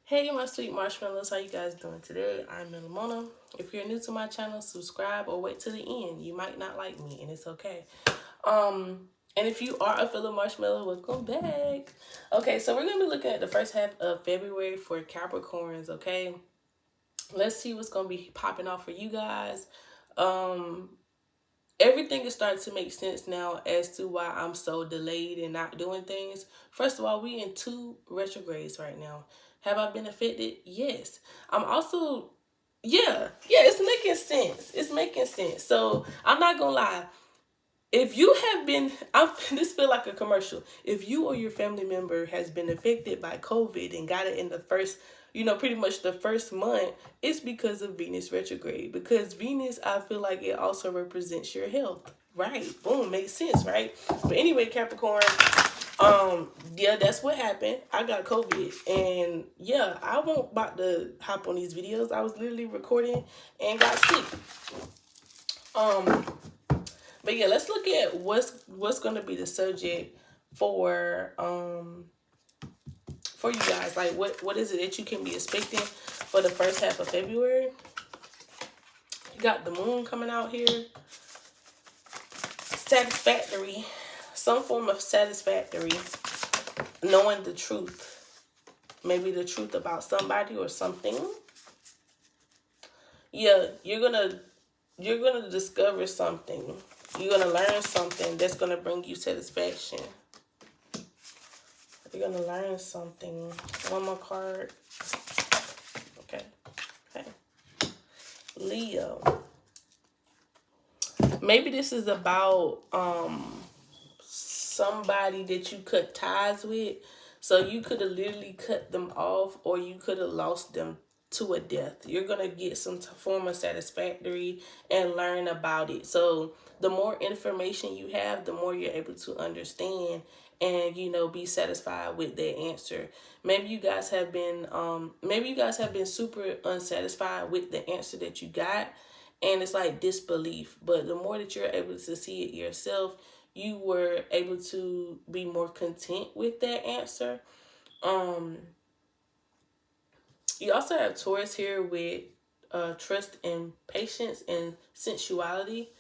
Hey, my sweet marshmallows, how you guys doing today? I'm HttpMonaa. If you're new to my channel, subscribe or wait to the end. You might not like me, and it's okay. And if you are a fellow marshmallow, welcome back. Okay, so we're gonna be looking at the first half of February for Capricorns. Okay, let's see what's gonna be popping off for you guys. Um, Everything is starting to make sense now as to why I'm so delayed and not doing things. First of all, we in two retrogrades right now. Have I been affected? Yes. I'm also, yeah, it's making sense. It's making sense. So I'm not gonna lie. If you have been, this feel like a commercial. If you or your family member has been affected by COVID and got it in the first, pretty much the first month, it's because of Venus retrograde. Because Venus, I feel like it also represents your health. Right. Boom. Makes sense, right? But anyway, Capricorn, yeah, that's what happened. I got COVID. And yeah, I won't about to hop on these videos. I was literally recording and got sick. Um, but yeah, let's look at what's going to be the subject for you guys. Like what is it that you can be expecting for the first half of February? You got the moon coming out here. Satisfactory. Some form of satisfactory. Knowing the truth. Maybe the truth about somebody or something. Yeah, you're gonna discover something. You're gonna learn something that's gonna bring you satisfaction. You're gonna learn something. One more card. Okay. Okay. Leo. Maybe this is about somebody that you cut ties with. So you could have literally cut them off, or you could have lost them to a death. You're gonna get some form of satisfactory and learn about it. So the more information you have, the more you're able to understand and be satisfied with that answer. Maybe you guys have been super unsatisfied with the answer that you got, and it's like disbelief. But the more that you're able to see it yourself, you were able to be more content with that answer. um you also have Taurus here with trust and patience and sensuality.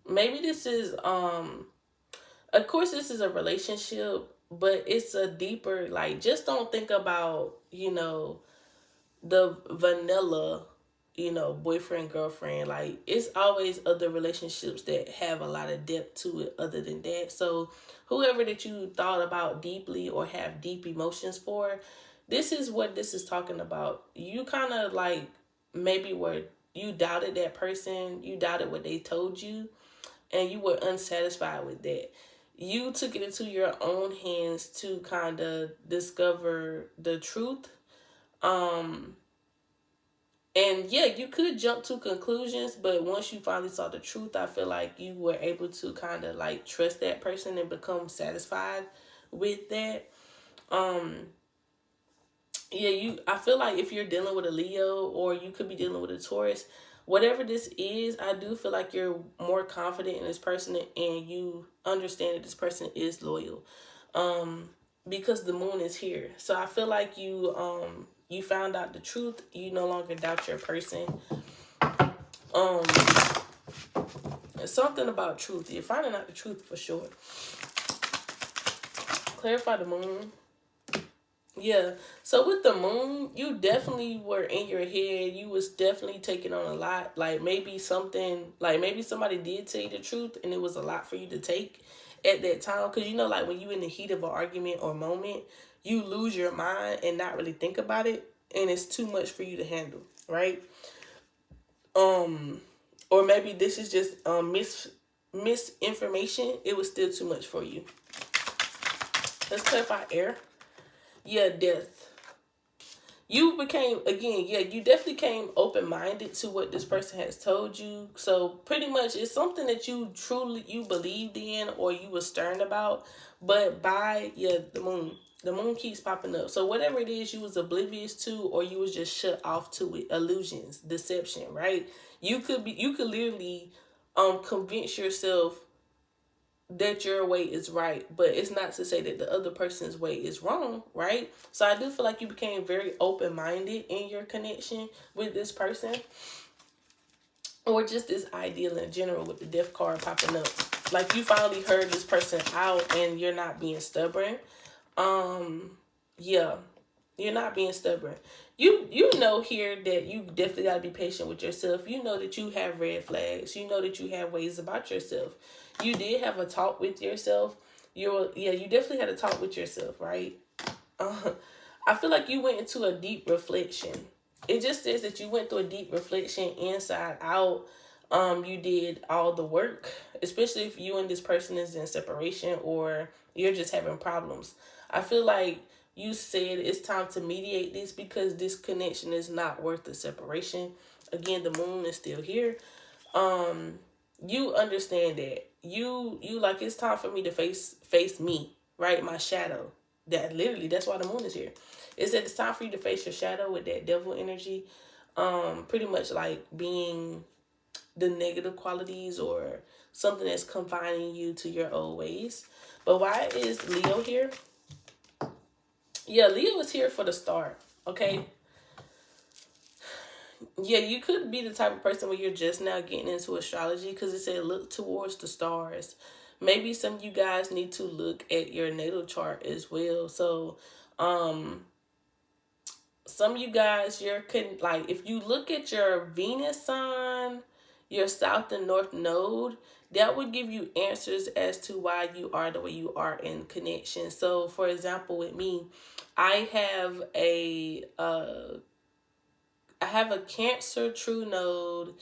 Maybe this is of course this is a relationship, but it's a deeper, like, just don't think about the vanilla, boyfriend, girlfriend. Like, it's always other relationships that have a lot of depth to it other than that. So whoever that you thought about deeply or have deep emotions for, this is what this is talking about. You kind of like maybe were you doubted that person, you doubted what they told you, and you were unsatisfied with that. You took it into your own hands to kind of discover the truth. um and yeah, you could jump to conclusions, but once you finally saw the truth, I feel like you were able to kind of like trust that person and become satisfied with that. Um, yeah, I feel like if you're dealing with a Leo, or you could be dealing with a Taurus, whatever this is, I do feel like you're more confident in this person and you understand that this person is loyal. Um, because the moon is here. So I feel like you found out the truth. You no longer doubt your person. Um, Something about truth. You're finding out the truth for sure. Clarify the moon. Yeah. So with the moon, you definitely were in your head. You was definitely taking on a lot. Like maybe somebody did tell you the truth and it was a lot for you to take at that time. Cause like when you in the heat of an argument or moment, you lose your mind and not really think about it. And it's too much for you to handle. Right. Um, or maybe this is just misinformation. It was still too much for you. Let's clarify air. Yeah, death. You became, again, yeah, you definitely came open-minded to what this person has told you. So pretty much it's something that you believed in or you were stern about. But by, yeah, the moon keeps popping up. So whatever it is you was oblivious to, or you was just shut off to it, illusions, deception, right? You could literally convince yourself that your way is right, but it's not to say that the other person's way is wrong, right? So I do feel like you became very open-minded in your connection with this person, or just this ideal in general with the death card popping up. Like you finally heard this person out and you're not being stubborn. Yeah, you're not being stubborn. You know here that you definitely got to be patient with yourself. You know that you have red flags. You know that you have ways about yourself. You did have a talk with yourself. You definitely had a talk with yourself, right? I feel like you went into a deep reflection. It just says that you went through a deep reflection inside out. You did all the work, especially if you and this person is in separation or you're just having problems. I feel like you said it's time to mediate this because this connection is not worth the separation. Again, the moon is still here. You understand that. You like it's time for me to face me, right? My shadow. That's why the moon is here. It said it's time for you to face your shadow with that devil energy. Pretty much like being the negative qualities or something that's confining you to your old ways. But why is Leo here? Yeah, Leo is here for the start, okay? Yeah, you could be the type of person where you're just now getting into astrology because it said look towards the stars. Maybe some of you guys need to look at your natal chart as well. So, some of you guys, like if you look at your Venus sign, your south and north node, that would give you answers as to why you are the way you are in connection. So, for example, with me, I have a Cancer true node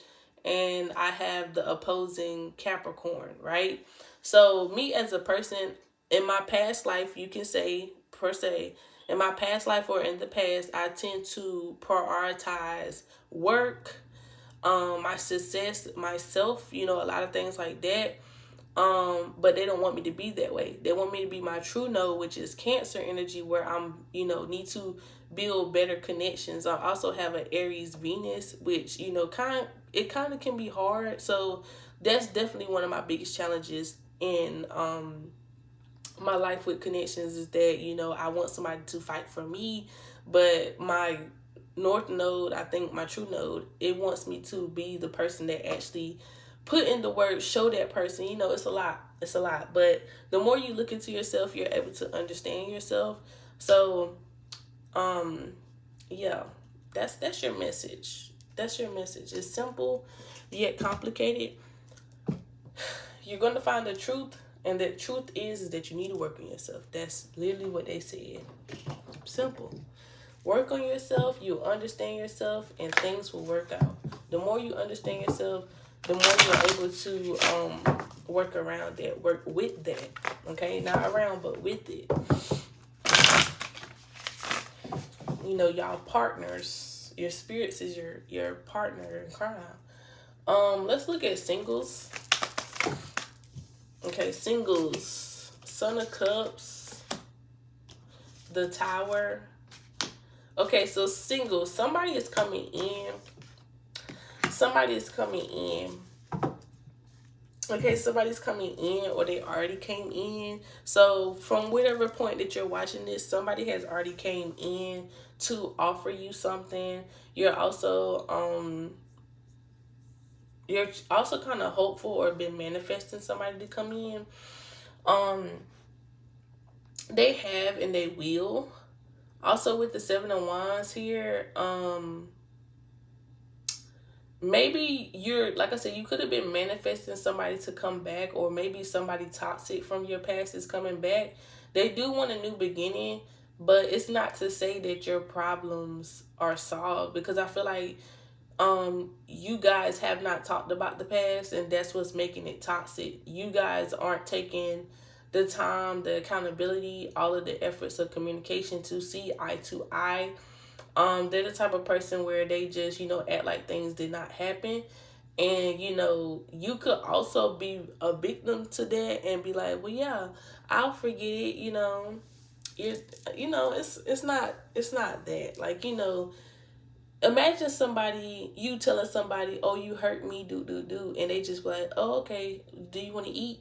and I have the opposing Capricorn, right? So me as a person in my past life, you can say per se, in my past life or in the past, I tend to prioritize work, my success, myself, a lot of things like that. But they don't want me to be that way. They want me to be my true node, which is Cancer energy, where I'm, need to build better connections. I also have an Aries Venus, which, kind of can be hard. So that's definitely one of my biggest challenges in my life with connections is that, I want somebody to fight for me, but my North node, I think my true node, it wants me to be the person that actually put in the work, show that person, it's a lot. It's a lot. But the more you look into yourself, you're able to understand yourself. So, yeah, that's your message. That's your message. It's simple, yet complicated. You're going to find the truth, and the truth is that you need to work on yourself. That's literally what they said. Simple. Work on yourself, you'll understand yourself, and things will work out. The more you understand yourself, the more you're able to work around that, work with that. Okay, not around, but with it. Y'all partners. Your spirits is your partner in crime. Let's look at singles. Okay, singles. Son of Cups. The Tower. Okay, so singles. Somebody is coming in. Okay, somebody's coming in or they already came in. So from whatever point that you're watching this, somebody has already came in to offer you something. You're also kind of hopeful or been manifesting somebody to come in. They have and they will. Also with the 7 of Wands here, maybe like I said, you could have been manifesting somebody to come back, or maybe somebody toxic from your past is coming back. They do want a new beginning, but it's not to say that your problems are solved, because I feel like you guys have not talked about the past, and that's what's making it toxic. You guys aren't taking the time, the accountability, all of the efforts of communication to see eye to eye. They're the type of person where they just, act like things did not happen. And, you could also be a victim to that and be like, well, yeah, I'll forget it, it's not that. Like, imagine you telling somebody, oh, you hurt me, do, and they just be like, oh, okay, do you want to eat?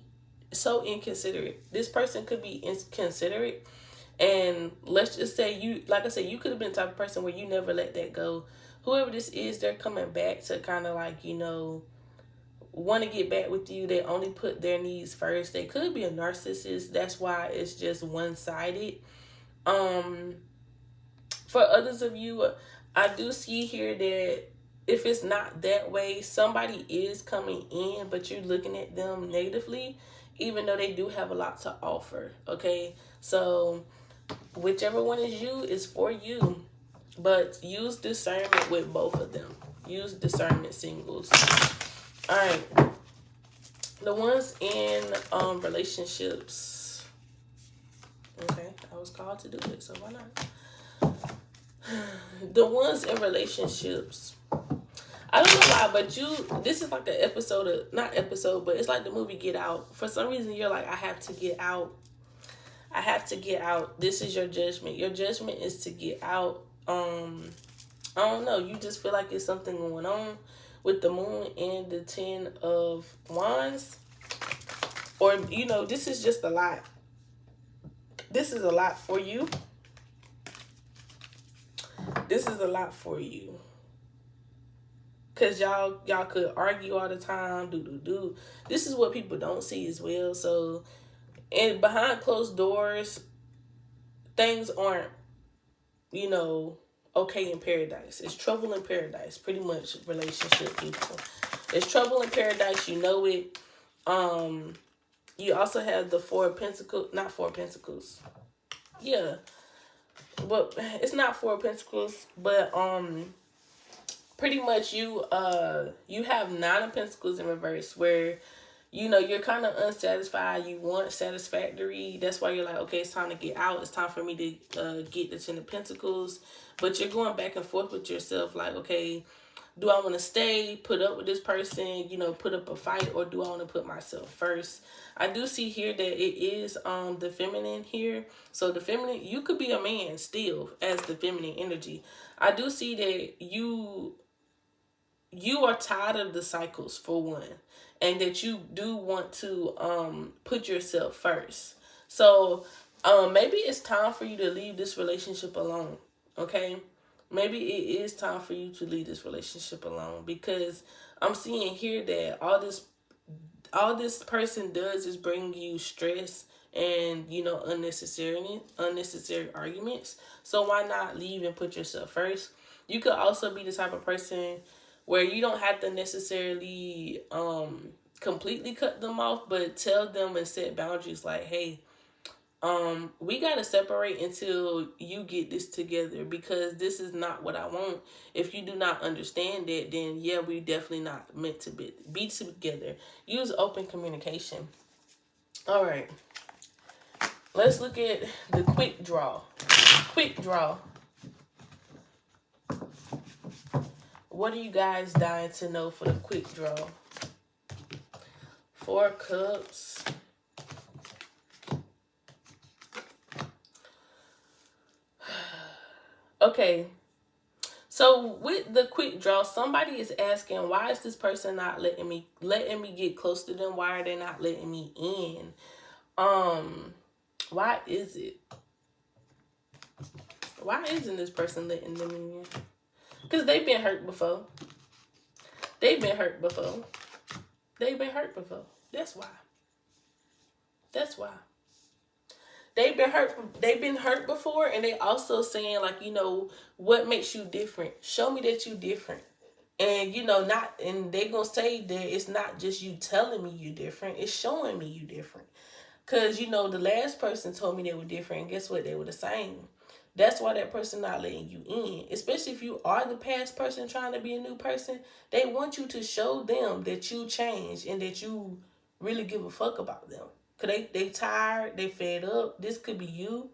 so inconsiderate. This person could be inconsiderate, and let's just say you, like I said, you could have been the type of person where you never let that go. Whoever this is, they're coming back to kind of like, want to get back with you. They only put their needs first. They could be a narcissist. That's why it's just one-sided. Um, for others of you, I do see here that if it's not that way, somebody is coming in, but you're looking at them negatively, even though they do have a lot to offer. Okay, so whichever one is you is for you, but use discernment with both of them. Use discernment, singles. All right, the ones in relationships. Okay, I was called to do it, so why not? The ones in relationships. I don't know why, but this is like an episode of, not episode, but it's like the movie Get Out. For some reason, you're like, I have to get out. I have to get out. This is your judgment. Your judgment is to get out. I don't know. You just feel like there's something going on with the moon and the 10 of Wands. Or, this is just a lot. This is a lot for you. This is a lot for you. Because y'all could argue all the time. This is what people don't see as well. So, and behind closed doors, things aren't, okay in paradise. It's trouble in paradise. Pretty much relationship people. It's trouble in paradise. You know it. You also have the Four of Pentacles. Not Four of Pentacles. Yeah. But it's not Four of Pentacles. But, pretty much you have Nine of Pentacles in reverse, where you're kind of unsatisfied. You want satisfactory. That's why you're like, okay, it's time to get out. It's time for me to get the 10 of Pentacles. But you're going back and forth with yourself, like, okay, do I want to stay, put up with this person, put up a fight, or do I want to put myself first? I do see here that it is the feminine here. So the feminine, you could be a man still as the feminine energy. I do see that you are tired of the cycles, for one, and that you do want to put yourself first. So maybe it's time for you to leave this relationship alone. Okay, maybe it is time for you to leave this relationship alone, because I'm seeing here that all this person does is bring you stress and unnecessary arguments. So why not leave and put yourself first? You could also be the type of person where you don't have to necessarily completely cut them off, but tell them and set boundaries like, hey, we got to separate until you get this together, because this is not what I want. If you do not understand it, then yeah, we definitely not meant to be together. Use open communication. All right. Let's look at the quick draw. Quick draw. What are you guys dying to know for the quick draw? Four Cups. Okay. So with the quick draw, somebody is asking, why is this person not letting me get close to them? Why are they not letting me in? Why is it? Why isn't this person letting them in? Because they've been hurt before. They've been hurt before. They've been hurt before. That's why. That's why. They've been hurt before, and they also saying, like, what makes you different? Show me that you different. And and they gonna say that it's not just you telling me you different, it's showing me you different. Cause the last person told me they were different, and guess what? They were the same. That's why that person not letting you in. Especially if you are the past person trying to be a new person, they want you to show them that you changed and that you really give a fuck about them. Cause they tired, they fed up. This could be you.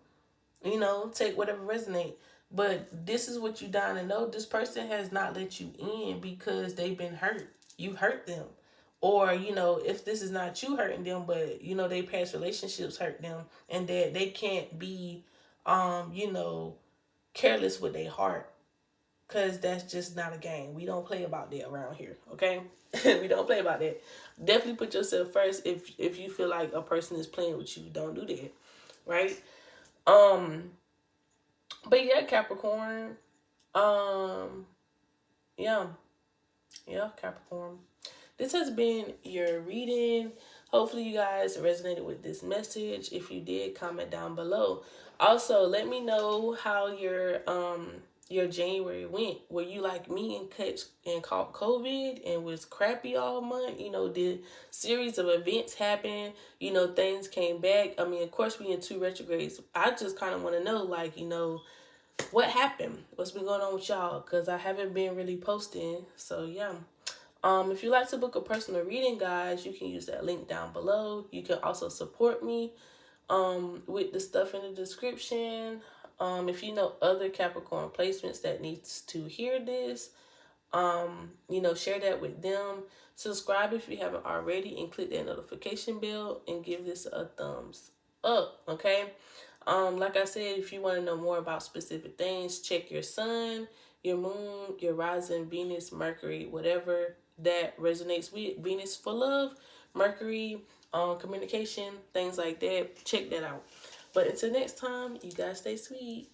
Take whatever resonate. But this is what you dying to know. This person has not let you in because they've been hurt. You hurt them. Or, if this is not you hurting them, but, they past relationships hurt them, and that they can't be, careless with their heart. because that's just not a game. We don't play about that around here, okay? We don't play about that. Definitely put yourself first. If you feel like a person is playing with you, don't do that, right? Um, but yeah, Capricorn. Um, yeah, yeah, Capricorn. This has been your reading. Hopefully you guys resonated with this message. If you did, comment down below. Also, let me know how your January went. Were you like me and caught COVID and was crappy all month? You know, did series of events happen? You know, things came back. I mean, of course we in 2 retrogrades. I just kind of want to know, like, you know, what happened? What's been going on with y'all? Because I haven't been really posting. So yeah. If you like to book a personal reading, guys, you can use that link down below. You can also support me with the stuff in the description. If you know other Capricorn placements that needs to hear this, you know, share that with them. Subscribe if you haven't already and click that notification bell and give this a thumbs up, okay? Like I said, if you want to know more about specific things, check your sun, your moon, your rising, Venus, Mercury, whatever that resonates with. Venus for love, Mercury, communication, things like that. Check that out. But until next time, you guys stay sweet.